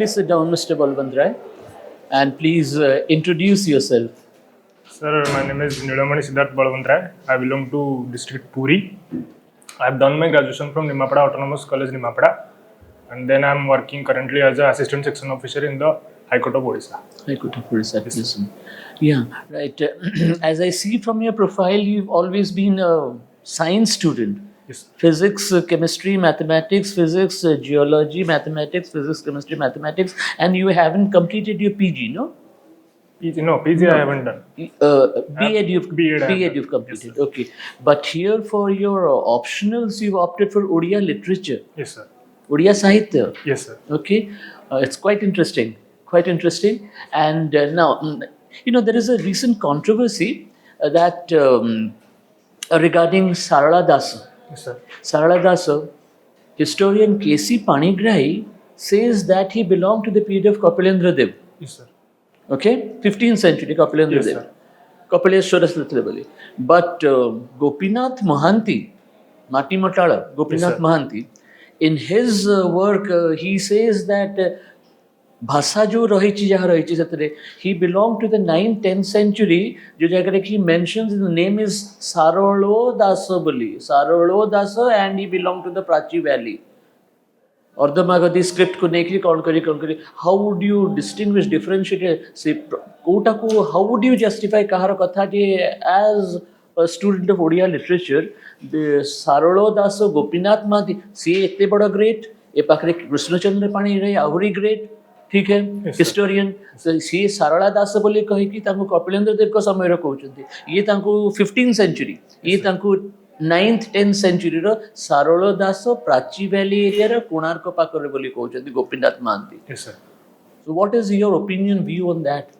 Please sit down, Mr. Balabantaray, and please introduce yourself. Sir, my name is Nilamani Balabantaray. I belong to district Puri. I have done my graduation from Nimapada Autonomous College, Nimapada, and then I am working currently as an assistant section officer in the High Court of Odisha. High Court of Odisha. Yes. Yeah, right. As I see from your profile, you've always been a science student. Yes. Physics, chemistry, mathematics, physics, geology, mathematics, physics, chemistry, mathematics, and you haven't completed your PG, no? PG I haven't done. B.Ed you've B.Ed you've completed. Yes, okay, but here for your optionals, you've opted for Odia literature. Yes, sir. Odia Sahitya. Yes, sir. Okay, it's quite interesting. Quite interesting. And now, there is a recent controversy that regarding Sarala Das. Yes, sir. Sarala Das, historian K.C. Panigrahi says that he belonged to the period of Kapilendra Dev. Yes, sir. Okay, 15th century Kapilendra Yes, Dev. sir. Kapileshwara Satyavali. But Gopinath Mahanti, Mati Matala, Gopinath Yes, sir. Mahanti, in his work, he says that भाषा जो रही जहाँ रही से he belonged to the 9th-10th century जो जगह he mentions the name is Sarala Das बोली Sarala Das and he belonged to the Prachi Valley और the Magadhi script को नहीं कौन करी how would you distinguish differentiate say Kota को how would you justify कहार कथा कि as a student of Odia literature the Sarala Das Gopinath Mahanti सी इतने बड़ा great ए पाखरे कृष्णचंद्र पाणी रही आहुरी great ठीक है हिस्टोरियन सी सारला दास बोली कहे कि तांको कपिलेंद्र देव को समय कहउछंती ये तांको 15th सेंचुरी ये तांको 9th-10th सेंचुरी रो सारला दास प्राची वैली एरिया रो कोणार्क पाखरे बोली कहउछंती Gopinath Mahanti. Yes, sir. So what is your opinion view on that?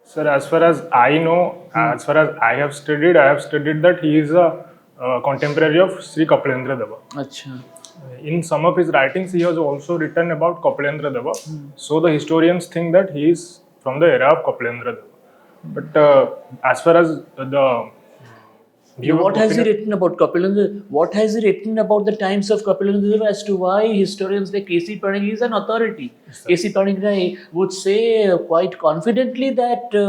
Sir, as far as I know, as far as I have studied that he is a contemporary of Sri Kapilendra Deva. अच्छा. In some of his writings, he has also written about Kapilendra Deva. So the historians think that he is from the era of Kapilendra Deva. But as far as the What has he written about Kapilendra? What has he written about the times of Kapilendra Deva as to why historians like K.C. Panigrahi is an authority? Yes, K.C. Panigrahi would say quite confidently that,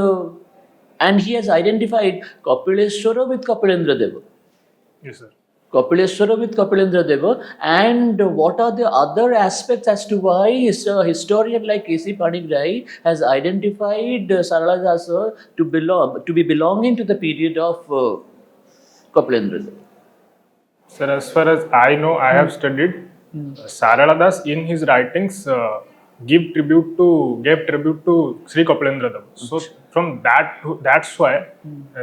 and he has identified Kapileshwara with Kapilendra Deva. Yes, sir. Kapileshwara with Kapilendra Deva, and what are the other aspects as to why a historian like K.C. Panigrahi has identified Sarala Das to be belonging to the period of Kapilendra Deva? Sir, as far as I know, I have studied Sarala Das in his writings gave tribute to Sri Kapilendra Deva. So from that's why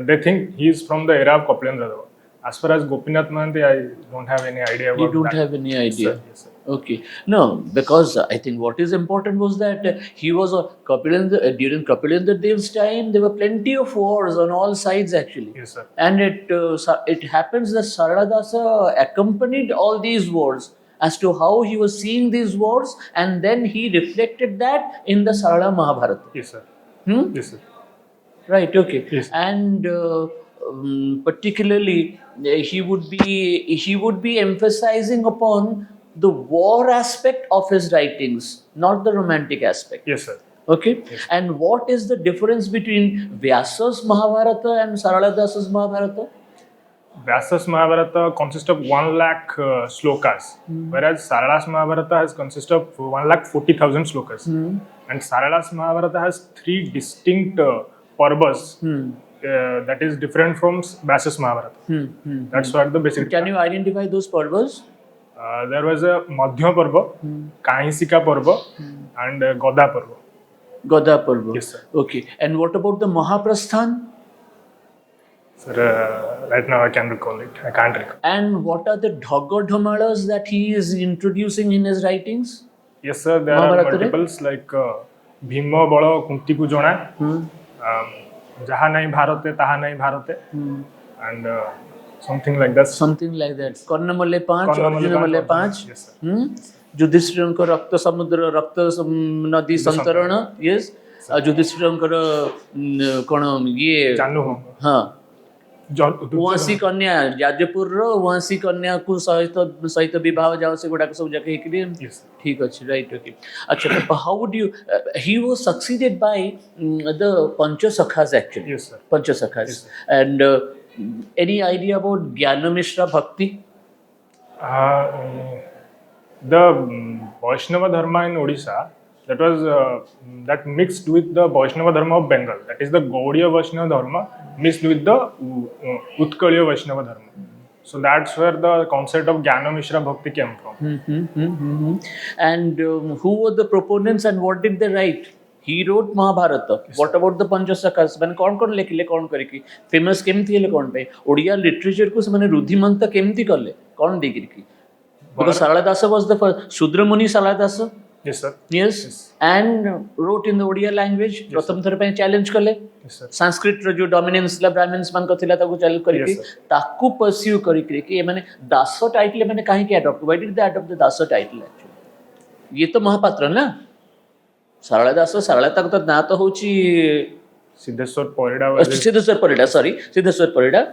they think he is from the era of Kapilendra Deva. As far as Gopinath Mahanti, I don't have any idea about that. You don't have any idea? Yes, sir. Yes, sir. Okay. No, because I think what is important was that he was a Kapilendra, during Kapilendra Dev's time, there were plenty of wars on all sides actually. Yes, sir. And it happens that Sarala Das accompanied all these wars as to how he was seeing these wars, and then he reflected that in the Sarala Mahabharata. Yes, sir. Hmm? Yes, sir. Right, okay. Yes. And particularly he would be emphasizing upon the war aspect of his writings, not the romantic aspect. Yes, sir. Okay. Yes. And what is the difference between Vyasa's Mahabharata and Sarala Das's Mahabharata? Vyasa's Mahabharata consists of 1 lakh slokas, whereas Sarala's Mahabharata has consists of 1,40,000 slokas. And Sarala's Mahabharata has 3 distinct parvas. That is different from Vyasa's Mahabharata. That's what the basic. Can you identify those parvas? There was a Madhya Parva, Kahisika Parva, and Goda Parva. Goda Parva. Yes, sir. Okay. And what about the Mahaprasthan? Sir, right now I can recall it. I can't recall. And what are the Dhagodhamalas that he is introducing in his writings? Yes, sir. There are multiples like Bhima Bala Kunti Pujana, Jaha Nahi Bharate, Taha Nahi Bharate, and something like that. Something like that. Karnamale 5, Arjunamale 5. Yes, sir. Yudhishthirଙ୍କର ରକ୍ତ ସମୁଦ୍ର ରକ୍ତ ନଦୀ ସନ୍ତରଣ yes ଯୁଧିଷ୍ଠିରଙ୍କର କ'ଣ ଇଏ ଜାନୁ ହଁ उसी कन्या जाजपुर रो उसी कन्या को सहित विवाह जाओ से गुडा सब जगह के लिए Yes. ठीक अच्छे राइट ओके अच्छा तो how would you he was succeeded by the Panchasakhas actually Yes, sir. Panchasakhas Yes, and any idea about Gyan Mishra भक्ति The Vaishnava Dharma in Odisha, that was that mixed with the Vaishnava Dharma of Bengal. That is the Gaudiya Vaishnava Dharma mixed with the Utkaliya Vaishnava Dharma. So that's where the concept of Jnana Mishra Bhakti came from. And who were the proponents and what did they write? He wrote Mahabharata. What about the Panchasakhas? मैंने कौन लिखिले कौन करिकी famous केमती हेले कौन पे Odia literature को से मैंने रुधिमंत केमती करले कौन देखिकी because Sarala Dasa was the first Shudramuni Sarala Dasa Yes, sir. yes and wrote in the Odia language प्रथम थर पे चैलेंज करले Yes, sir. संस्कृत रो जो डोमिनेंस ला ब्राह्मण्स मान को थिला ताको चैलेंज करिकी Yes, sir. ताकू परस्यू करिकी कि माने दास टाइटल मैंने काहे के adopt why did they adopt the Das title actually ये तो महापात्र ना सरला दास सरला तक तो ना तो होची Siddheswar Parida was his- Siddheshwar Parida sorry Siddheshwar Parida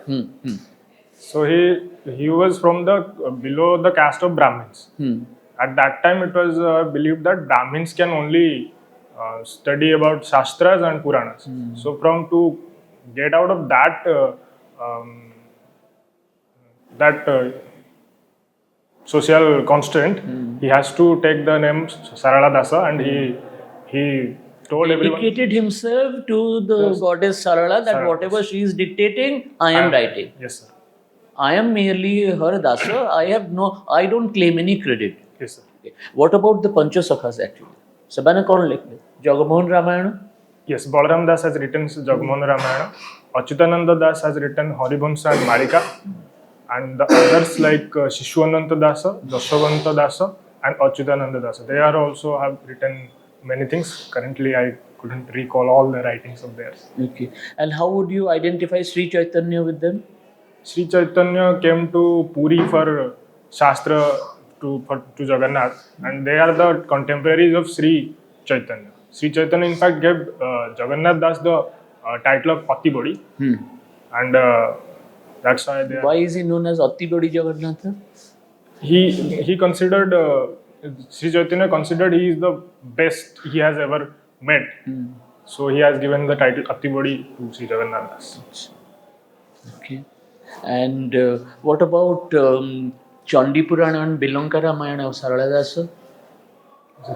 So he was from the below the caste of Brahmins. At that time, it was believed that Brahmins can only study about Shastras and Puranas. So to get out of that social constraint, he has to take the name Sarala Dasa, and he told everyone. dedicated himself to the goddess Sarala that Sarala. whatever she is dictating, I am writing. Yes, sir. I am merely her dasa. I don't claim any credit. Yes, sir. Okay. What about the Panchasakhas actually? Sabana कौन लिखे? Jagamohan Ramayana. Yes, Balaram Das has written Jagamohan Ramayana. Achyutananda Das has written Haribamsa and Marika. And the others like Shishwananta Dasa, Jashavanta Dasa, and Achyutananda Dasa. They are also have written many things. Currently, I couldn't recall all the writings of theirs. Okay. And how would you identify Sri Chaitanya with them? Sri Chaitanya came to Puri for Shastra to Jagannath, and they are the contemporaries of Sri Chaitanya. Sri Chaitanya, in fact, gave Jagannath Das the title of Atibodi, and that's why they are. Why is he known as Atibodi Jagannath? He considered Sri Chaitanya considered he is the best he has ever met, so he has given the title Atibodi to Sri Jagannath Das. Okay. And what about Chandi Purana and Bilanka Ramayana of Sarala Dasa?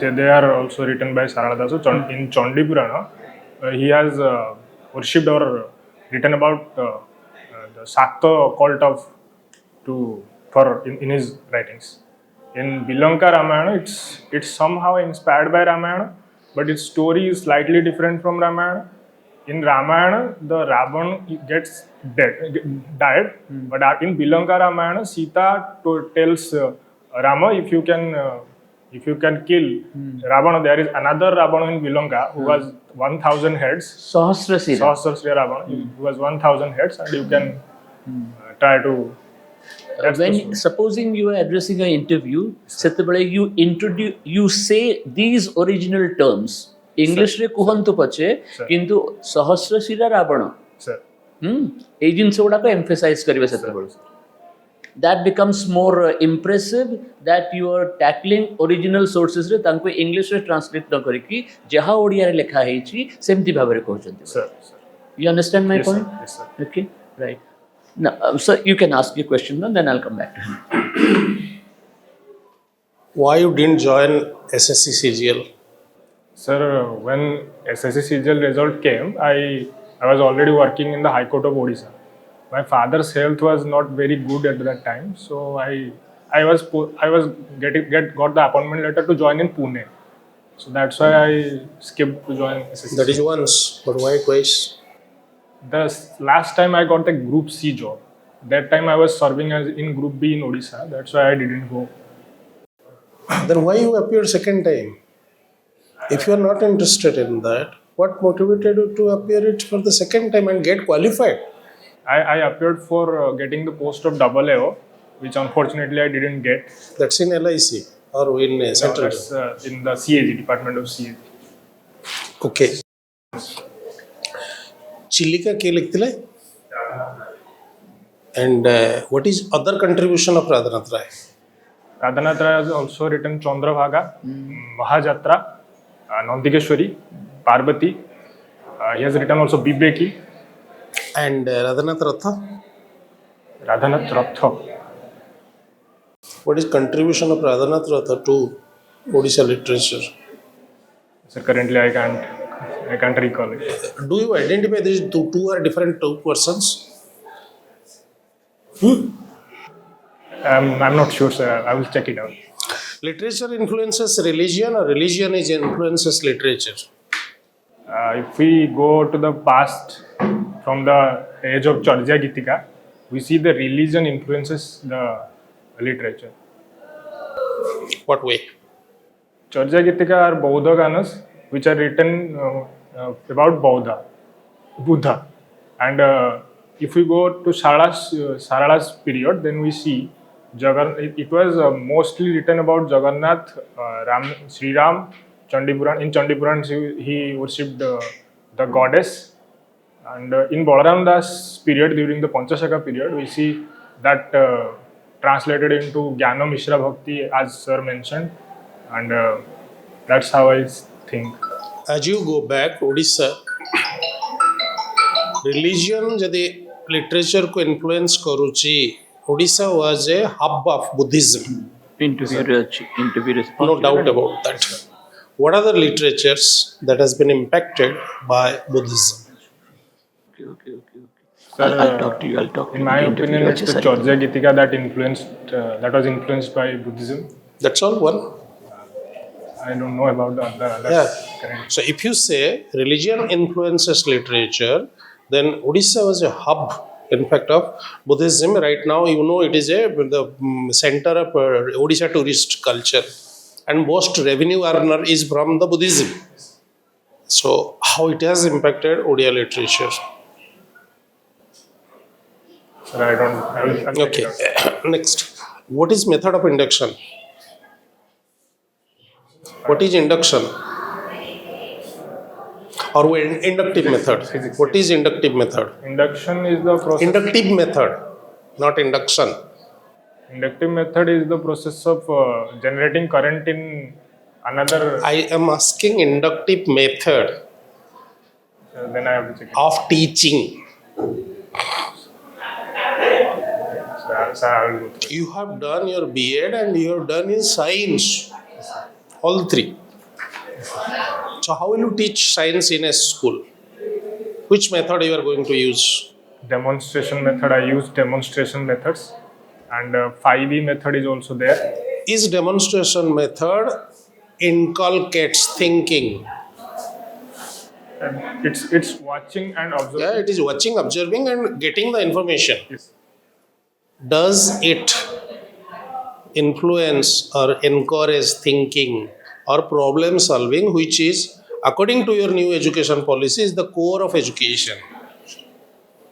They are also written by Sarala Dasa. In Chandi Purana, he has worshipped or written about the Sakta cult in his writings. In Bilanka Ramayana, it's somehow inspired by Ramayana, but its story is slightly different from Ramayana. In Ramayana, the Ravan gets died, but in Bilanka Ramayana, Sita tells Rama, if you can kill Ravana, there is another Ravana in Bilanka who has 1,000 heads. Sahasrasira Ravana, who has 1,000 heads, and you can try to. Supposing you are addressing an interview, you say these original terms. English रे कुहंतु पचे किंतु सहस्रशिरा रावण ए जिनसे गुड़ा को emphasize करिवे सेतबेले that becomes more impressive that you are tackling original sources रे तांको English रे translate न करिकी जहा ओडिया रे लिखा हेची सेमति भाबरे कहउचंती Sir. You understand my point? Yes, sir. Okay, right. Now, sir, you can ask your question now, then I'll come back to him. Why you didn't join SSC CGL? Sir, when SSC CGL result came, I was already working in the High Court of Odisha. My father's health was not very good at that time, so I got the appointment letter to join in Pune. So that's why I skipped to join SSC. That is once, but why twice? The last time I got the Group C job. That time I was serving as in Group B in Odisha. That's why I didn't go. Then why you appeared second time? If you are not interested in that, what motivated you to appear it for the second time and get qualified? I appeared for getting the post of AAO, which unfortunately I didn't get. That's in LIC or in Central? That's in the CAG, Department of CAG. Okay. Chilika के लिखते And what is other contribution of Radhanath Rai? Radhanath Rai has also written Chandravagha, Mahajatra, Nandikeshwari, Parvati. He has written also Bibeki, And Radhanath Ratha? Radhanath Ratha. What is contribution of Radhanath Ratha to Odisha literature? So currently I can't recall it. Do you identify these two are different two persons? I'm not sure, sir. I will check it out. Literature influences religion or religion is influences literature? If we go to the past, from the age of Charja Gitika, we see the religion influences the literature. What way? Charja Gitika are Bauddha Ganas, which are written about Buddha. And if we go to Sarala's period, then we see it was mostly written about Jagannath, Sri Ram, Chandipuran. In Chandipuran, he worshipped the goddess. And in Balaram Das period, during the Panchashaka period, we see that translated into Jnana Mishra Bhakti, as sir mentioned. And that's how I think. As you go back, Odisha, religion जदि literature को influence करूची, Odisha was a hub of Buddhism. No doubt about that. What are the literatures that has been impacted by Buddhism? Okay. Sir, I'll talk to you. In my opinion, it's the Charja Gitika that was influenced by Buddhism. That's all one. I don't know about the other. Yeah. Correct. So if you say religion influences literature, then Odisha was a hub, in fact, of Buddhism. Right now, you know, it is the center of Odisha tourist culture, and most revenue earner is from the Buddhism. So how it has impacted Odia literature? Sir, I will check Okay. it out. Next, what is method of induction? What is induction? Or inductive method? What is inductive method? Induction is the process. Inductive method, not induction. Inductive method is the process of generating current in another. I am asking inductive method Then I have to check it. of teaching. Sir, I will go through. You have done your B.Ed and you have done in science. All three. So how will you teach science in a school? Which method you are going to use? Demonstration method. I use demonstration methods, and 5E method is also there. Is demonstration method inculcates thinking? And it's watching and observing. Yeah, it is watching, observing and getting the information. Yes. Does it influence or encourage thinking or problem solving, which is, according to your new education policy, is the core of education?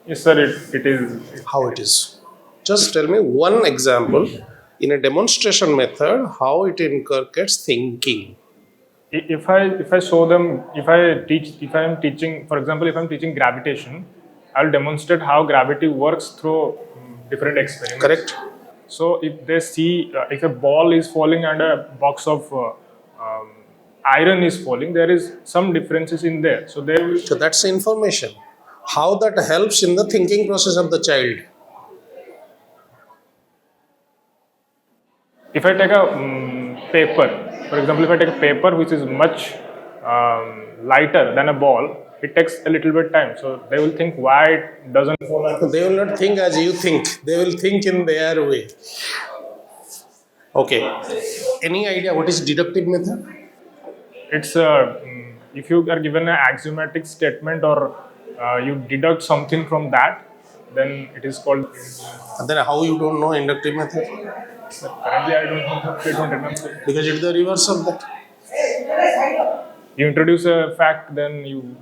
Yes, sir. It is. How it is? Just tell me one example in a demonstration method how it inculcates thinking. If I show them, if I am teaching, for example, if I am teaching gravitation, I will demonstrate how gravity works through different experiments. Correct? So if they see, if a ball is falling and a box of iron is falling, there is some differences in there. So they will. So that's information. How that helps in the thinking process of the child. If I take a paper, for example, if I take a paper which is much lighter than a ball, it takes a little bit time. So they will think why it doesn't fall. They will not think as you think. They will think in their way. Okay. Any idea what is deductive method? It's if you are given an axiomatic statement or you deduct something from that, then it is called. And then how you don't know inductive method? Currently, I don't remember. Because it's the reverse of that. You introduce a fact, then you.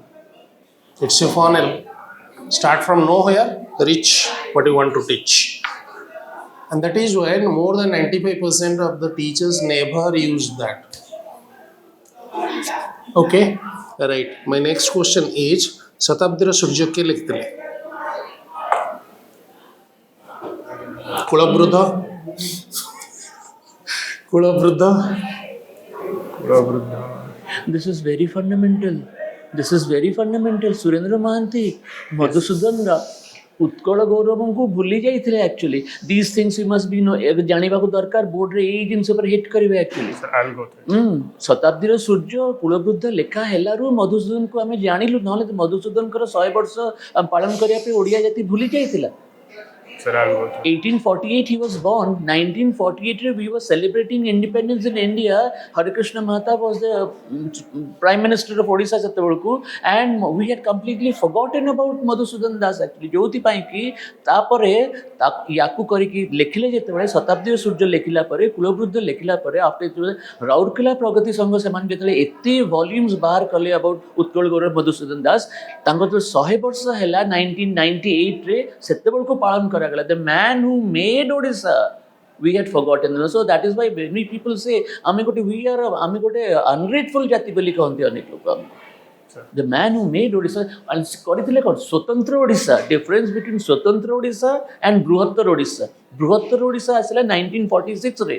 It's a funnel. Start from nowhere, reach what you want to teach. And that is why more than 95% of the teachers never use that. Okay? Right. My next question is, Satabdira Surya ke likhte? Kulabrudha. Kulabrudha. Kulavrudha. This is very fundamental. This is very fundamental. Surendra Mahanti, Madhusudan Rao, Utkala Gauravamku भूली जाइथिले actually. These things you must be know. ଜାଣିବାକୁ ଦରକାର ବୋର୍ଡରେ ଏଇ ଜିନିଷ ଉପରେ hit କରିବେ actually. Sir, I'll go through. ଶତାବ୍ଦୀର ସୂର୍ଯ୍ୟ କୁଳବୃଦ୍ଧ ଲେଖା ହେଲାରୁ ମଧୁସୂଦନକୁ ଆମେ ଜାଣିଲୁ, ନହେଲେ ମଧୁସୂଦନଙ୍କର 100 ବର୍ଷ ପାଳନ କରିବା ପାଇଁ ଓଡ଼ିଆ ଜାତି ଭୁଲି ଯାଇଥିଲା. Sir, I'll go through. 1848 he was born. 1948 we were celebrating independence in India. Harikrishna Mahatma was the Prime Minister of Odisha setebalku, and we had completely forgotten about Madhusudan Das actually. जोति पाई कि तापरे याकु करके लेखिले जेतेबेले शताब्दी सूर्य लेखिला परे कुलवृद्ध लेखिला परे after Rourkela प्रगति संघ सेमान जेतेबेले एते volumes बाहर कले अबाउट उत्कल गौरव मधुसूदन दास तांको जो 100 वर्ष हैला 1998 रे सेतेबेलको पालन करा गला. The man who made Odisha, we had forgotten. So that is why many people say ame gote ungrateful jati boli kahante anek lok. The man who made Odisha and କରିଥିଲେ କ'ଣ ସ୍ୱତନ୍ତ୍ର ଓଡ଼ିଶା. Difference between ସ୍ୱତନ୍ତ୍ର Odisha and ବୃହତ୍ତର ଓଡ଼ିଶା. ବୃହତ୍ତର ଓଡ଼ିଶା ଆସିଲା 1946 ରେ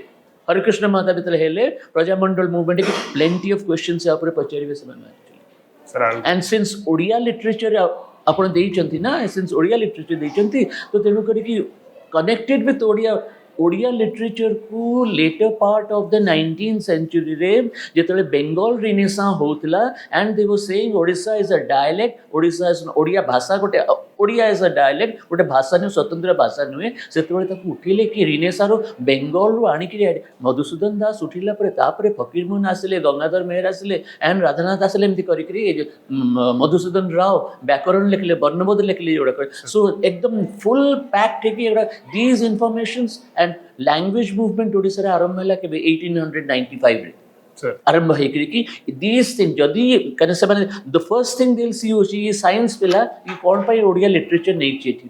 ହରିକୃଷ୍ଣ ମହାତା ଯେତେବେଳେ ହେଲେ ପ୍ରଜାମଣ୍ଡଳ ମୁଭମେଣ୍ଟ କି plenty of questions ୟା ଉପରେ ପଚାରିବେ ସେମାନେ actually. Sir, I'll And since Odia literature ଆପଣ ଦେଇଛନ୍ତି ନା, since ଓଡ଼ିଆ literature ଦେଇଛନ୍ତି ତ ତେଣୁ କରିକି connected with Odia literature ku later part of the 19th century रे ଯେତେବେଳେ ବେଙ୍ଗଲ ରିନେସାଁ ହଉଥିଲା and they were saying Odisha is a dialect, Odisha is Odia ଭାଷା ଗୋଟେ ଓଡ଼ିଆ is a dialect, ଗୋଟେ ଭାଷା ନୁହେଁ, ସ୍ୱତନ୍ତ୍ର ଭାଷା ନୁହେଁ. ସେତେବେଳେ ତାକୁ ଉଠିଲେ କି ରିନେସାଁରୁ ବେଙ୍ଗଲରୁ ଆଣିକିରି ମଧୁସୂଦନ ଦାସ ଉଠିଲା ପରେ ତାପରେ ଫକୀରମୋହନ ଆସିଲେ, ଗଙ୍ଗାଧର ମେହେର ଆସିଲେ and ରାଧାନାଥ ଆସିଲେ. ଏମିତି କରିକିରି ମଧୁସୂଦନ ରାଓ ବ୍ୟାକରଣ ଲେଖିଲେ, ବର୍ଣ୍ଣବୋଧ ଲେଖିଲେ ଏଗୁଡ଼ାକ. ସୋ ଏକଦମ ଫୁଲ୍ ପ୍ୟାକ୍ଟ ହେଇକି ଏଗୁଡ଼ା ଦିଜ୍ ଇନଫର୍ମେସନ୍ସ and language movement ଓଡ଼ିଶାରେ ଆରମ୍ଭ ହେଲା କେବେ 1895 ରେ ଆରମ୍ଭ ହେଇକିରି କି these things ଯଦି କାରଣ ସେମାନେ the first thing they'll see ହେଉଛି ସାଇନ୍ସ ପିଲା କି କ'ଣ ପାଇଁ ଓଡ଼ିଆ ଲିଟରେଚର ନେଇଛି ଏଠି.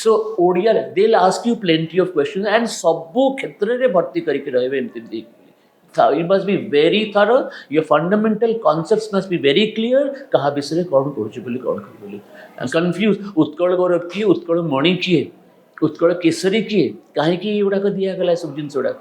So Odia they'll ask you plenty of questions and ସବୁ କ୍ଷେତ୍ରରେ ଭର୍ତ୍ତି କରିକି ରହିବେ ଏମିତି. You must be very thorough. Your fundamental concepts must be very clear. କାହା ବିଷୟରେ କ'ଣ କହୁଛି ବୋଲି କ'ଣ କରିବି ବୋଲି confused. ଉତ୍କଳ ଗୌରବ କିଏ, ଉତ୍କଳ ମଣି କିଏ, ଉତ୍କଳ କେଶରୀ କିଏ, କାହିଁକି ଏଗୁଡ଼ାକ ଦିଆଗଲା ସବୁ ଜିନିଷ ଗୁଡ଼ାକ.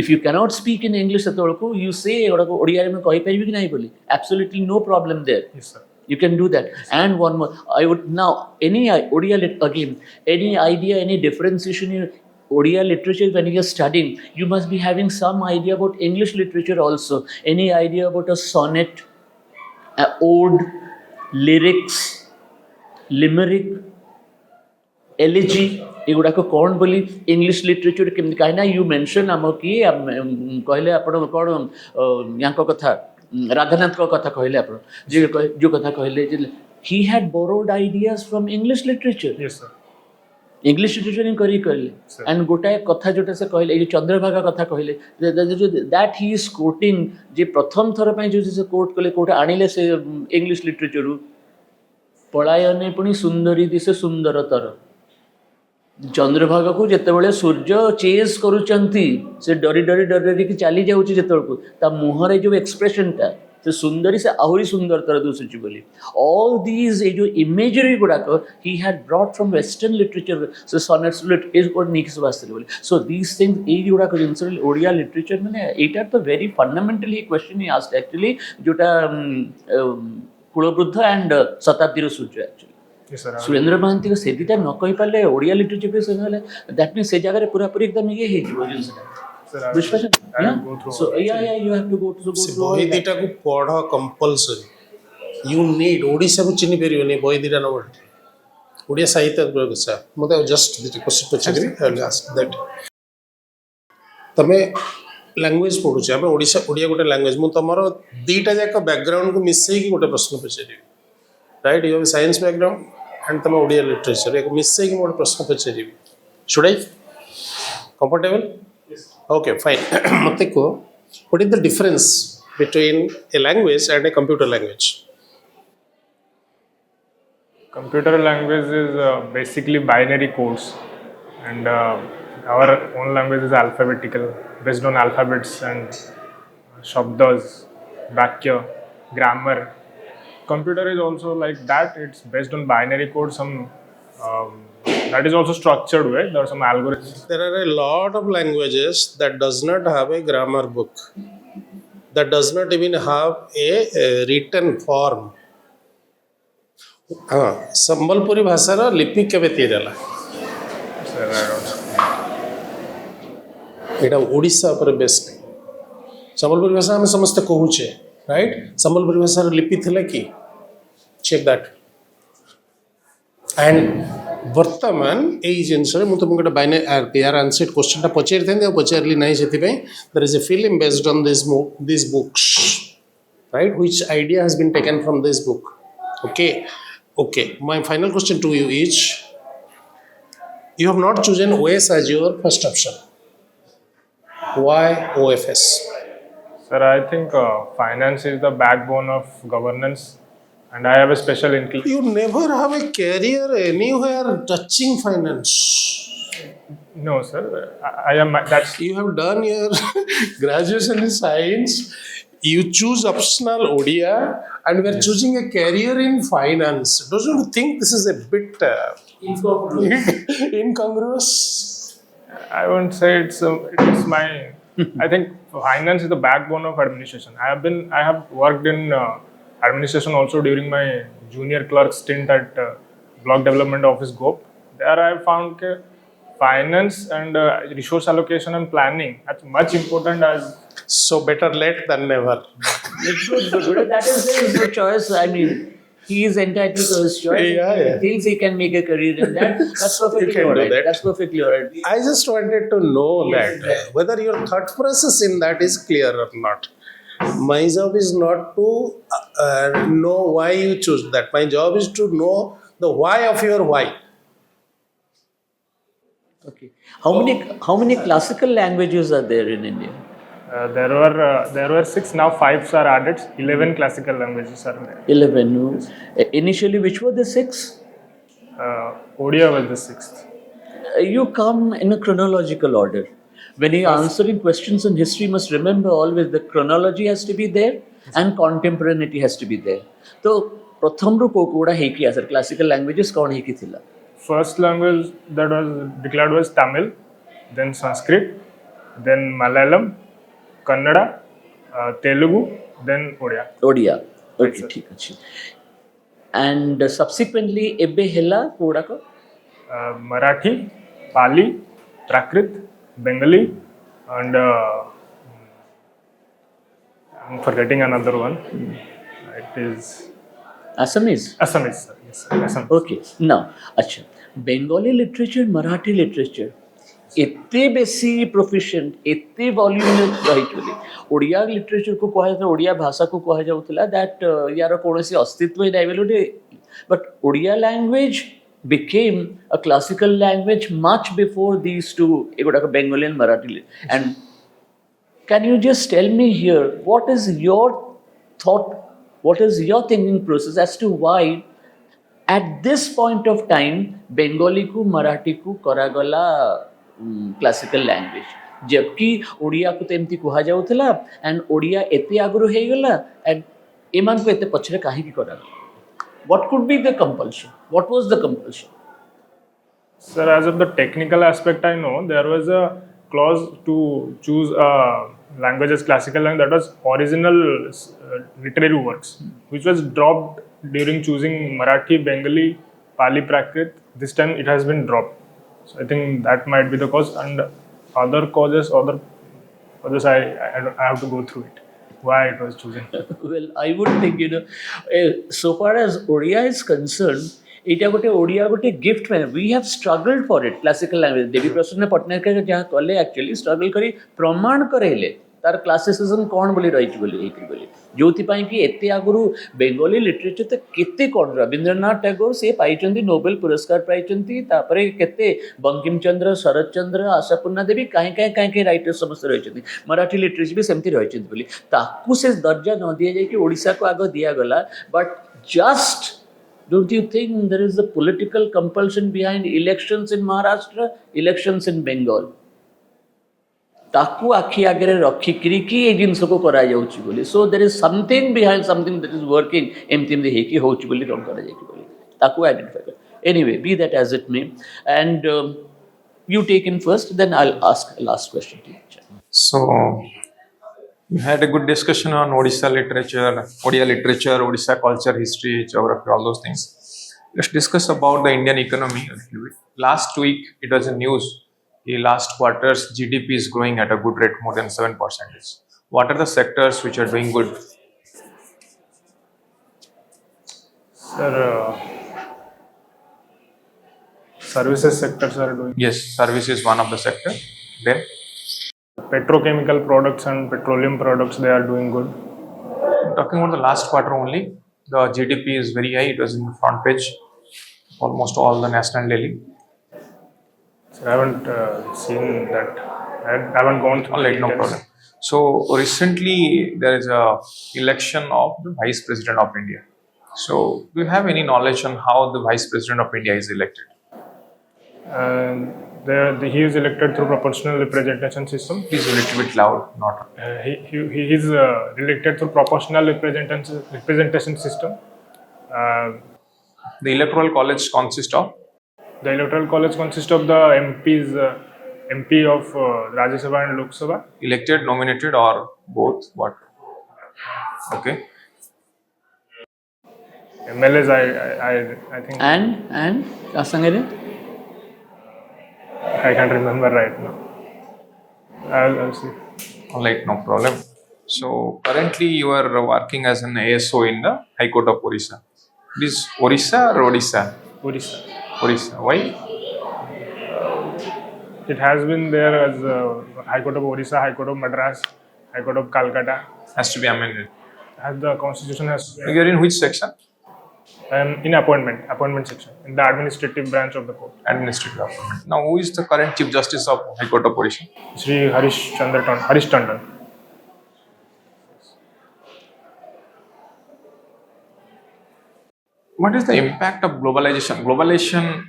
If you cannot speak in English ସେତେବେଳକୁ you say ଏଗୁଡ଼ାକ ଓଡ଼ିଆରେ ମୁଁ କହିପାରିବି କି ନାହିଁ ବୋଲି, absolutely no problem there. Yes, sir. You can do that. And one more, I would now any Odia again, any idea, any differentiation in Odia literature when you are studying, you must be having some idea about English literature also. Any idea about a sonnet, an ode, lyrics, limerick, elegy, ଏଗୁଡ଼ାକ କ'ଣ ବୋଲି English literature କେମିତି, କାହିଁକି ନା you mention ଆମ କିଏ କହିଲେ ଆପଣ କ'ଣ ୟାଙ୍କ କଥା ରାଧାନାଥଙ୍କ କଥା କହିଲେ ଆପଣ ଯେଉଁ କଥା କହିଲେ ଯେ he had borrowed ideas from English literature. Yes, sir. English literature ହିଁ କରିକି କହିଲେ. ଆଣ୍ଡ ଗୋଟାଏ କଥା ଯେଉଁଟା ସେ କହିଲେ, ଏଇ ଚନ୍ଦ୍ରଭାଗା କଥା କହିଲେ, ଦ୍ୟାଟ୍ ହି ଇଜ୍ କୋଟିଂ, ଯେ ପ୍ରଥମ ଥର ପାଇଁ ଯେଉଁ ସେ କୋଟ୍ କଲେ, କୋଉଟା ଆଣିଲେ ସେ ଇଂଲିଶ ଲିଟରେଚରରୁ, ପଳାୟନେ ପୁଣି ସୁନ୍ଦରୀ ଦିଶେ ସୁନ୍ଦରତର. ଚନ୍ଦ୍ରଭାଗାକୁ ଯେତେବେଳେ ସୂର୍ଯ୍ୟ ଚେସ୍ କରୁଛନ୍ତି, ସେ ଡରି ଡରି ଡରି ଡରିକି ଚାଲି ଯାଉଛି ଯେତେବେଳକୁ, ତା ମୁହଁରେ ଯେଉଁ ଏକ୍ସପ୍ରେସନଟା, ସେ ସୁନ୍ଦରୀ ସେ ଆହୁରି ସୁନ୍ଦରତର ଦିଶୁଛି ବୋଲି. ଅଲ୍ ଦିଜ୍ ଏଇ ଯେଉଁ ଇମେଜରୀ ଗୁଡ଼ାକ he had ବ୍ରଟ୍ from western literature, ସେ ସନେଟ୍ସ ନେଇକି ସବୁ ଆସିଥିଲେ ବୋଲି. ସୋ ଦିଜ୍ ଥିଙ୍ଗସ୍ ଏଇ ଗୁଡ଼ାକ ଜିନିଷ ଓଡ଼ିଆ ଲିଟରେଚର ମାନେ ଏଇଟା ତ ଭେରି ଫଣ୍ଡାମେଣ୍ଟାଲି କ୍ୱେଶ୍ଚନ୍ ହି ଆସ୍ଡ ଆକ୍ଚୁଆଲି, ଯେଉଁଟା କୁଳବୃଦ୍ଧ ଆଣ୍ଡ ଶତାବ୍ଦୀର ସୂର୍ଯ୍ୟ ଆକ୍ଚୁଆଲି. ସୁରେନ୍ଦ୍ର ମହାନ୍ତିଙ୍କ ସେ ଦୁଇଟା ନ କହିପାରିଲେ ଓଡ଼ିଆ ଲିଟରେଚର ସେ ହେଲେ ଦ୍ୟାଟ୍ ମିନ୍ସ ସେ ଜାଗାରେ ପୁରାପୁରି ଏକଦମ ଇଏ ହେଇଯିବ ଜିନିଷଟା. ବହି ଦିଟାକୁ ପଢ଼ କମ୍ପଲସରି. ୟୁ ନିଡ୍, ଓଡ଼ିଶାକୁ ଚିହ୍ନି ପାରିବନି ବହି ଦିଟା ନ ପଢ଼ି. ଓଡ଼ିଆ ସାହିତ୍ୟ ମୋତେ ଜଷ୍ଟ ଦୁଇଟା କ୍ୱେଶ୍ଚନ୍ ପଚାରିବି. ତମେ ଲାଙ୍ଗୁଏଜ ପଢ଼ୁଛ, ଆମେ ଓଡ଼ିଆ ଗୋଟେ ଲାଙ୍ଗୁଏଜ, ମୁଁ ତମର ଦୁଇଟା ଯାକ ବ୍ୟାକଗ୍ରାଉଣ୍ଡକୁ ମିଶେଇକି ଗୋଟେ ପ୍ରଶ୍ନ ପଚାରିବି. Right, you have science background and ତମେ ଓଡ଼ିଆ ଲିଟରେଚର, ୟାକୁ ମିଶେଇକି ମୁଁ ଗୋଟେ ପ୍ରଶ୍ନ ପଚାରିବି. Should I? Comfortable? Okay, fine. ମୋତେ କୁହ, what is the difference between a language and a computer language? Computer language is basically binary codes, and our own language is alphabetical, based on alphabets and shabdas, vakya, grammar. Computer is also like that. It's based on binary code, some that is also structured way. There are some algorithms. There are a lot of languages that does not have a grammar book, that does not even have a written form. हाँ संबलपुरी भाषार लिपि केबे तीरला Sir, I don't know. एटा ओडिशा पर best Sambalpuri भाषा हम समस्त कहूचे right Sambalpuri भाषार लिपि थिला कि चेक दैट एंड वर्तमान एई जिनसरे मु तुमको बाइने यार आंसर क्वेश्चनटा पचारि थेंदे पचारली नाही सेति पे there is a film based on this books right which idea has been taken from this book okay my final question to you is you have not chosen OS as your first option. Why OFS? Sir, I think finance is the backbone of governance, and I have a special inclination. You never have a career anywhere touching finance. No, sir. I am. That's You have done your graduation in science. You choose optional Odia, and we are choosing a career in finance. Don't you think this is a bit incongruous? I won't say it's my. I think finance is the backbone of administration. I have worked in administration also during my junior clerk stint at Block Development Office Govt. There I found finance and resource allocation and planning that's much important as. So better late than never. It's good. That is his choice. I mean, he is entitled to his choice. Yeah. He thinks he can make a career in that. That's perfectly can do alright. that. That's perfectly alright. I just wanted to know that whether your thought process in that is clear or not. My job is not to know why you choose that. My job is to know the why of your why. Okay. How many classical languages are there in India? There were 6. Now 5 are added. 11 classical languages are there. 11. No? Initially, which were the 6? Odia was the 6th. You come in a chronological order. When you're answering questions in history, you must remember always the chronology has to be there and contemporaneity has to be there. So, pratham ru koda heki asar classical languages kaun heki thila? First language that was declared was Tamil, then Sanskrit, then Malayalam, Kannada, Telugu, then Odia. Odia. Okay, ठीक अछि. And subsequently ebbe hela koda ko Marathi, Pali, Prakrit, Bengali, and I'm forgetting another one. It is Assamese. Assamese, sir. Yes, sir. Assamese. Okay. Now, अच्छा. Bengali literature, Marathi literature. एते बेसी proficient एते voluminous रहितले Odia literature को कहा जाता ओडिया भाषा को कहा जाउतला दैट यार कोनोसी अस्तित्व नै बेलोटे but Odia language became a classical language much before these two egoda Bengali and Marathi and can you just tell me here what is your thought what is your thinking process as to why at this point of time Bengali को Marathi को करागला classical language जबकि ओडिया को तेमती कहा जाउथला and Odia एते आगरो हे गला and एमान को एते पछरे काहे की करा what could be the compulsion what was the compulsion Sir, as of the technical aspect I know there was a clause to choose a language as classical language that was original literary works which was dropped during choosing Marathi, Bengali, Pali, Prakrit. This time it has been dropped. So I think that might be the cause, and other causes, I have to go through it. Why it was chosen? Well, I would think so far as Odia is concerned, এটা গোটে ওড়িয়া গোটে gift মানে we have struggled for it classical language Debi Prasanna Pattanayak ଯାହା କଲେ actually struggle କରି ପ୍ରମାଣ କରେଇଲେ ତାର କ୍ଲାସିସିଜମ୍ କ'ଣ ବୋଲି ରହିଛି ବୋଲି ହେଇକି ବୋଲି ଯେଉଁଥିପାଇଁ କି ଏତେ ଆଗରୁ ବେଙ୍ଗଲୀ ଲିଟରେଚର ତ କେତେ କ'ଣ ରବୀନ୍ଦ୍ରନାଥ ଟାଗୋର ସେ ପାଇଛନ୍ତି ନୋବେଲ ପୁରସ୍କାର ପାଇଛନ୍ତି ତାପରେ କେତେ ବଙ୍କିମଚନ୍ଦ୍ର ଶରତ ଚନ୍ଦ୍ର ଆଶାପୂର୍ଣ୍ଣା ଦେବୀ କାହିଁ ରାଇଟର ସମସ୍ତେ ରହିଛନ୍ତି ମରାଠୀ ଲିଟରେଚର ବି ସେମିତି ରହିଛନ୍ତି ବୋଲି ତାକୁ ସେ ଦର୍ଜା ନ ଦିଆଯାଇକି ଓଡ଼ିଶାକୁ ଆଗ ଦିଆଗଲା but just don't you think there is a political compulsion behind elections in Maharashtra, elections in Bengal? ताकू आखि आगे रखिकी कि ये जिनस को करा जाउची बोली so there is something behind something that is working एमती हे कि होउची बोली कौन करा जाय कि बोली ताकू आइडेंटिफाई कर Anyway, be that as it may. And you take in first, then I'll ask a last question to you. So, we had a good discussion on Odisha literature, Odia literature, Odisha culture, history, geography, all those things. Let's discuss about the Indian economy a little bit. Last week, it was in news. The last quarter's GDP is growing at a good rate, more than 7%. What are the sectors which are doing good? Sir, services sectors are doing. Yes, service is one of the sector. Then, Petrochemical products and petroleum products, they are doing good. talking about the last quarter only, the GDP is very high. It was in the front page, almost all the national daily. Sir, I haven't seen that. I haven't gone through. All right, no details. problem. So recently there is a election of the Vice President of India. So do you have any knowledge on how the Vice President of India is elected? And he is elected through proportional representation system. Please a little bit loud, not. He is elected through proportional representation system. The electoral college consists of. The electoral college consists of the MPs, MP of Rajya Sabha and Lok Sabha. Elected, nominated, or both? What? Okay. MLAs, I think. And Asangere? I can't remember right now. I'll see. All right, no problem. So currently you are working as an ASO in the High Court of Odisha. It is Odisha or Odisha? Odisha. Odisha. Why? It has been there as High Court of Odisha, High Court of Madras, High Court of Calcutta. Has to be amended. As the constitution has. You are in which section? In appointment section, in the administrative branch of the court. Administrative appointment. Now, who is the current Chief Justice of High Court of Odisha? Shri Harish Tandon. What is the impact of globalization? Globalization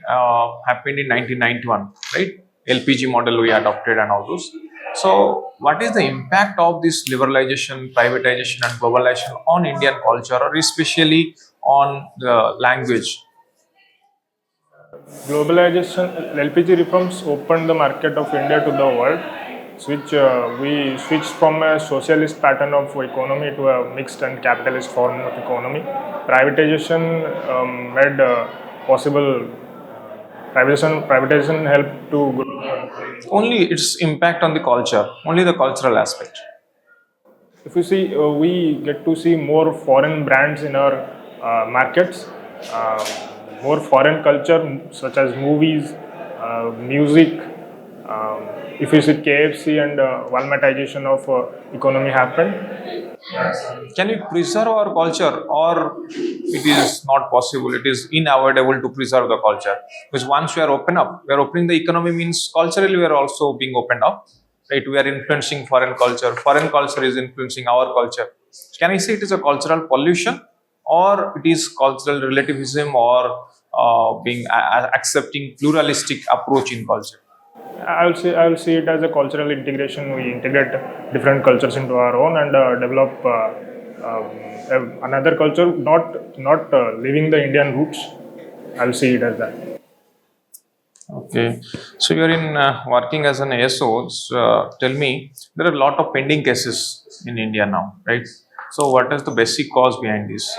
happened in 1991, right? LPG model we adopted and all those. So, what is the impact of this liberalization, privatization, and globalization on Indian culture, or especially on the language? Globalization, LPG reforms opened the market of India to the world, we switched from a socialist pattern of economy to a mixed and capitalist form of economy. Privatization made possible. Privatization helped to grow. Only its impact on the culture, only the cultural aspect. If you see, we get to see more foreign brands in our markets, more foreign culture such as movies, music. If you see KFC and Walmartization of economy happened. Can we preserve our culture, or it is not possible? It is unavoidable to preserve the culture, because once we are opening the economy means culturally we are also being opened up, right? We are influencing foreign culture. Foreign culture is influencing our culture. Can I say it is a cultural pollution, or it is cultural relativism, or being accepting pluralistic approach in culture? I'll see it as a cultural integration. We integrate different cultures into our own and develop another culture, not leaving the Indian roots. I'll see it as that. Okay, so you are in working as an ASO. Tell me, there are a lot of pending cases in India now, right? So what is the basic cause behind this?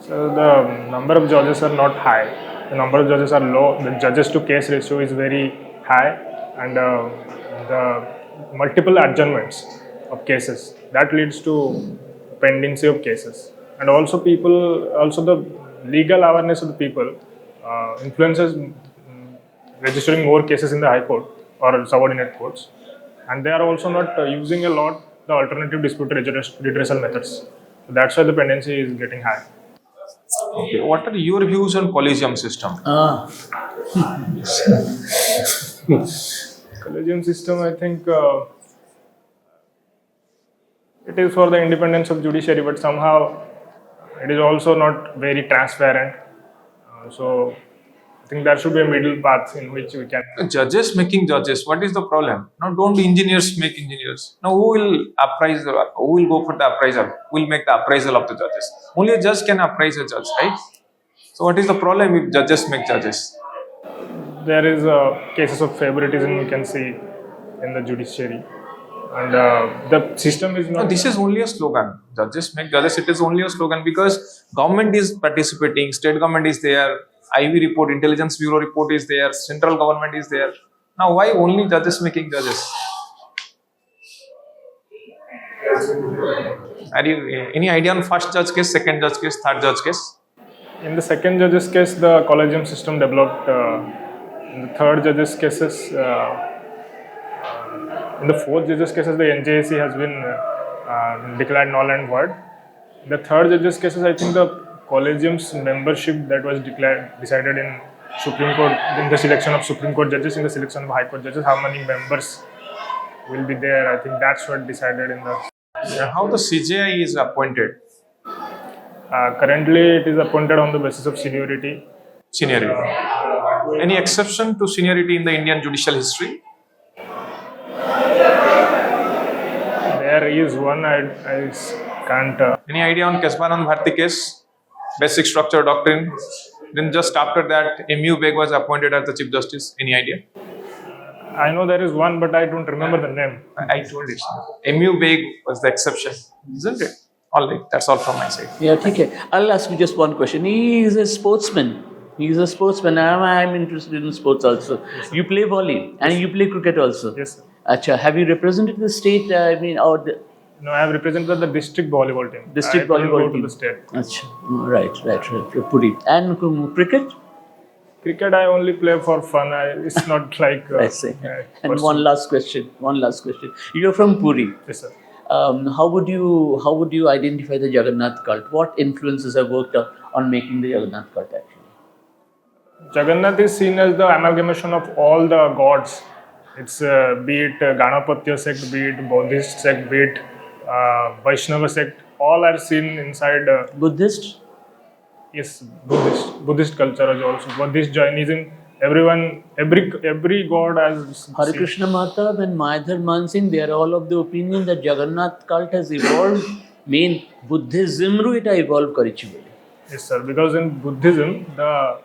So the number of judges are not high. The number of judges are low. The judges to case ratio is very high, and the multiple adjournments of cases that leads to pendency of cases, and also the legal awareness of the people influences registering more cases in the High Court or subordinate courts, and they are also not using a lot the alternative dispute redressal methods. So that's why the pendency is getting high. Okay, what are your views on collegium system? Collegium system, I think it is for the independence of judiciary, but somehow it is also not very transparent. So I think there should be a middle path in which we can. Judges making judges, what is the problem? Now, don't engineers make engineers. Now, who will appraise the work? Who will go for the appraisal? Who will make the appraisal of the judges? Only a judge can appraise a judge, right? So what is the problem if judges make judges? There is cases of favoritism we can see in the judiciary, and the system is No, not. this is only a slogan. Judges make judges. It is only a slogan because government is participating, state government is there, IV report, intelligence bureau report is there, central government is there. Now, why only judges making judges? Are you any idea on first judge case, second judge case, third judge case? In the second judge's case, the collegium system developed. In the third judge's cases, in the fourth judge's cases, the NJAC has been declared null and void. In the third judge's cases, I think the collegium's membership that was decided in Supreme Court, in the selection of Supreme Court judges, in the selection of High Court judges, how many members will be there. I think that's what decided in the. How the CJI is appointed? Currently, it is appointed on the basis of seniority. Seniority. Any exception to seniority in the Indian judicial history? There is one, I can't. Any idea on Kesbanand Bharti case? Basic structure doctrine. Then just after that, M.U. Beg was appointed as the Chief Justice. Any idea? I know there is one, but I don't remember the name. I told it. M.U. Beg was the exception, isn't it? All right, that's all from my side. Yeah, okay. I'll ask you just one question. He is a sportsman. I'm interested in sports also. You play volley and you play cricket also. Yes, sir. Acha, have you represented the state? Or the No, I have represented the district volleyball team. district I couldn't volleyball go team? to the state. Acha, right. Puri. And cricket? Cricket, I only play for fun. It's not like. I see. And personal. one last question. You're from Puri. Yes, sir. How would you identify the Jagannath cult? What influences have worked on making the Jagannath cult actually? Jagannath is seen as the amalgamation of all the gods. It's be it Ganapatya sect, be it Buddhist sect, be it Vaishnava sect. All are seen inside. Buddhist? Yes, Buddhist culture is also Buddhist Jainism. Every god has. Hare Krishna Mata and Mayadhar Mansingh, they are all of the opinion that Jagannath cult has evolved. Main Buddhism ru eta evolve karichi bole. Yes, sir. Because in Buddhism, the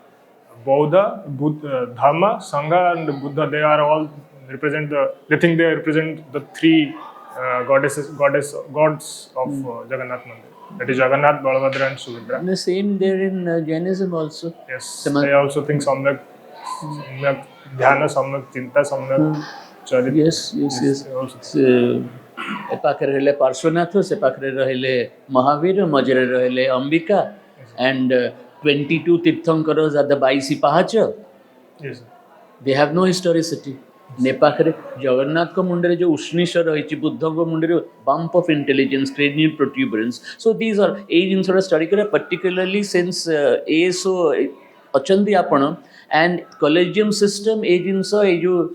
Dharma, Sangha, and Buddha, they are all represent they represent the three gods of Jagannath Mandir. That is Jagannath, Balabhadra, and Subhadra. And the same there in Jainism also. Yes, they also think Samyak Dhyana, Samyak Chinta, Samyak Charita. Yes. ए पाखरे रहले पार्श्वनाथ, से पाखरे रहले महावीर, मझरे रहले Ambika, and 22 tirthankaras at the 22 पाहाच. Yes, sir. They have no historicity. ने पाखरे जगन्नाथ को मुंडरे जो उष्णीश्वर रही बुद्ध को मुंडरे bump of intelligence, cranial protuberance. So these are a जिनसरा स्टडी करे particularly since ASO अचंदी आपण and collegium system ए जिनसो ए जो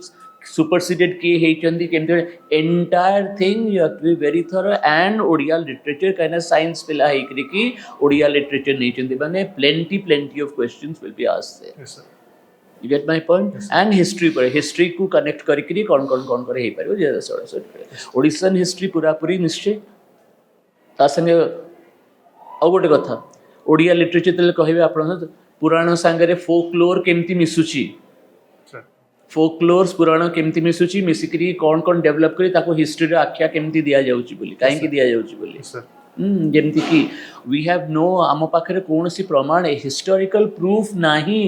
superseded किए हेचंदी केमते entire thing you have to be very thorough and Odia literature kind of science पिला है कि Odia literature नहीं चंदी बने plenty of questions will be asked there. Yes, sir. You get my point? Yes, and history पर history को connect करके कौन करे हे पारिबो जे सो ओडिशन हिस्ट्री पूरा पूरी निश्चय ता संगे आ गोटे कथा ओडिया लिटरेचर तले कहबे आपण पुराण संगे फोकलोर केमती मिसुची Sir. फोकलोर्स पुराण केमती मिसुची मिसिकरी कौन डेवलप करी ताको हिस्ट्री रे आख्या केमती दिया जाउची बोली काहे की दिया जाउची बोली Yes, sir. जेमती कि वी हैव नो आम पाखरे कोनसी प्रमाण हिस्टोरिकल प्रूफ नाही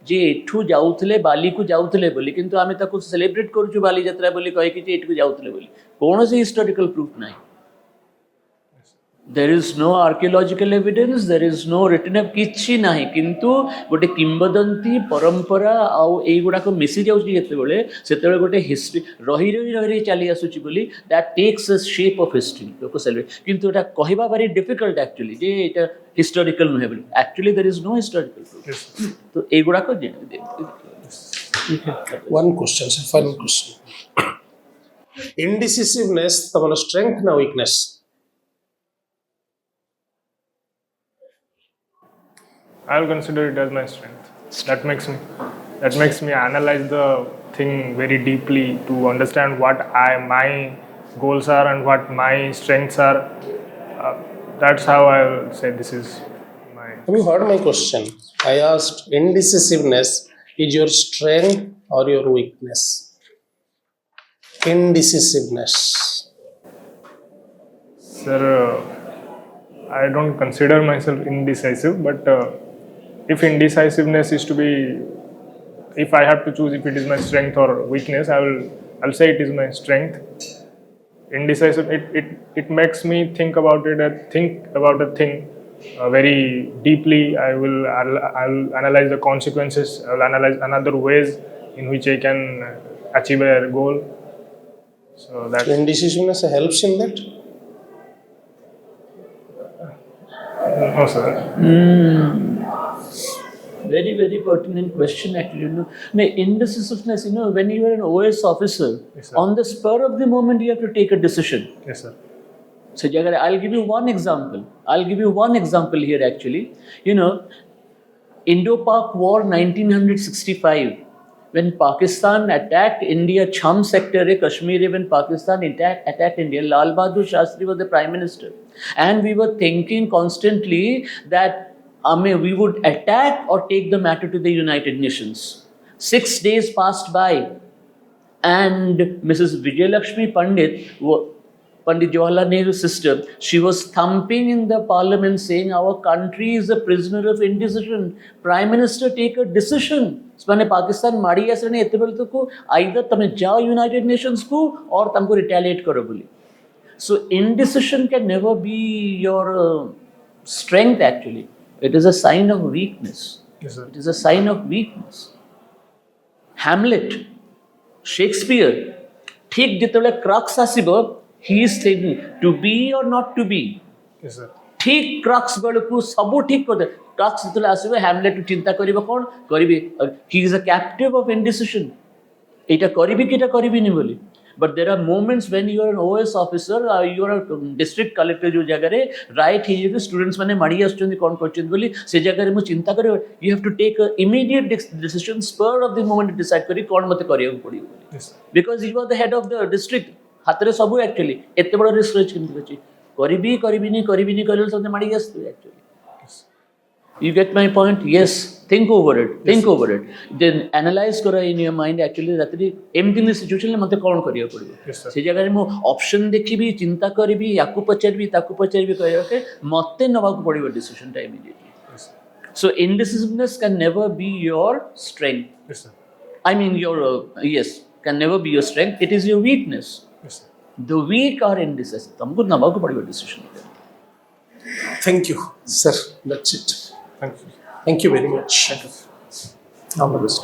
जे एठू जाउथले बाली को जाउथले बोली किंतु आमे ताको सेलिब्रेट करूछु बाली यात्रा बोली कहि कि जे एठू जाउथले बोली कोनसी हिस्टोरिकल प्रूफ नाही. There is no archaeological evidence, there is no written up किछि नाही किंतु गोटे किंबदंती परंपरा आउ एई गुडा को मिसि जाउछि जेतेबेले सेतेबेले गोटे हिस्ट्री रही चली आसुछि बोली that takes a shape of history लोक सेलिब्रेट किंतु एटा कहिबा very difficult actually जे एटा हिस्टोरिकल नुहे बोली actually there is no historical proof. Yes, sir. तो एई गुडा को One question, sir, final question. Indecisiveness, the strength na weakness? I will consider it as my strength. That makes me analyze the thing very deeply to understand what my goals are and what my strengths are. That's how I will say this is my Have you heard my question? I asked, indecisiveness is your strength or your weakness? Indecisiveness. Sir, I don't consider myself indecisive, but if indecisiveness is to be, if I have to choose if it is my strength or weakness, I'll say it is my strength. Indecisive, it makes me think about it and think about a thing very deeply. I'll analyze the consequences. I'll analyze another ways in which I can achieve a goal. So that Indecisiveness helps in that? no, sir. Very, very pertinent question actually. No, indecisiveness, when you are an OS officer, Yes, sir. on the spur of the moment you have to take a decision. Yes, sir. So Jagar, I'll give you one example. Here actually. Indo-Pak War 1965, when Pakistan attacked India, Cham sector e Kashmir, when Pakistan attacked India, Lal Bahadur Shastri was the Prime Minister. And we were thinking constantly that we would attack or take the matter to the United Nations. 6 days passed by, and Mrs. Vijayalakshmi Pandit Jawaharlal Nehru's sister, she was thumping in the parliament saying, our country is a prisoner of indecision. Prime Minister, take a decision. Spane Pakistan mari asane etebel to either tame jao United Nations ko or tamko retaliate karo boli. So indecision can never be your strength actually. It is a sign of weakness. Yes, sir. It is a sign of weakness. Hamlet, Shakespeare, ठीक जितेबाला crux आसीबो, he is saying to be or not to be. Yes, sir. ठीक crux बेलकु सबु ठीक कर दे. Crux जितेबाला आसीबो, Hamlet चिंता करिबो कोन करिबि. He is a captive of indecision. एटा करिबि कि एटा करिबि नि बोली. But there are moments when you are an OS officer, you are a district collector जो जगह रे right ही जो students माने मारी आसुचंदी कोन करचंदी बोली से जगह रे मु चिंता करे you have to take a immediate decision, spur of the moment to decide करी कोन मते करिया को पड़ियो बोली. Yes, sir. Because you are the head of the district, हातरे सबु actually एते बड़ research किंतु बची करिबि नि करले सबने मारी आसु actually. You get my point? Yes. Think over it. Then analyze kora in your mind actually that एमती नि सिचुएशन मते कोन करिया पड़ियो. Yes, sir. से जगह रे मु ऑप्शन देखिबि चिंता करिबि याकु पचरबि ताकु पचरबि कहयो के मते नवाकु पड़ियो decision time immediately. Yes, sir. So indecisiveness can never be your strength. Yes, sir. I mean can never be your strength. It is your weakness. Yes, sir. The weak are indecisive. तुमको नवाकु पड़ियो decision. Thank you, sir. That's it. Thank you. Thank you very much. All the best.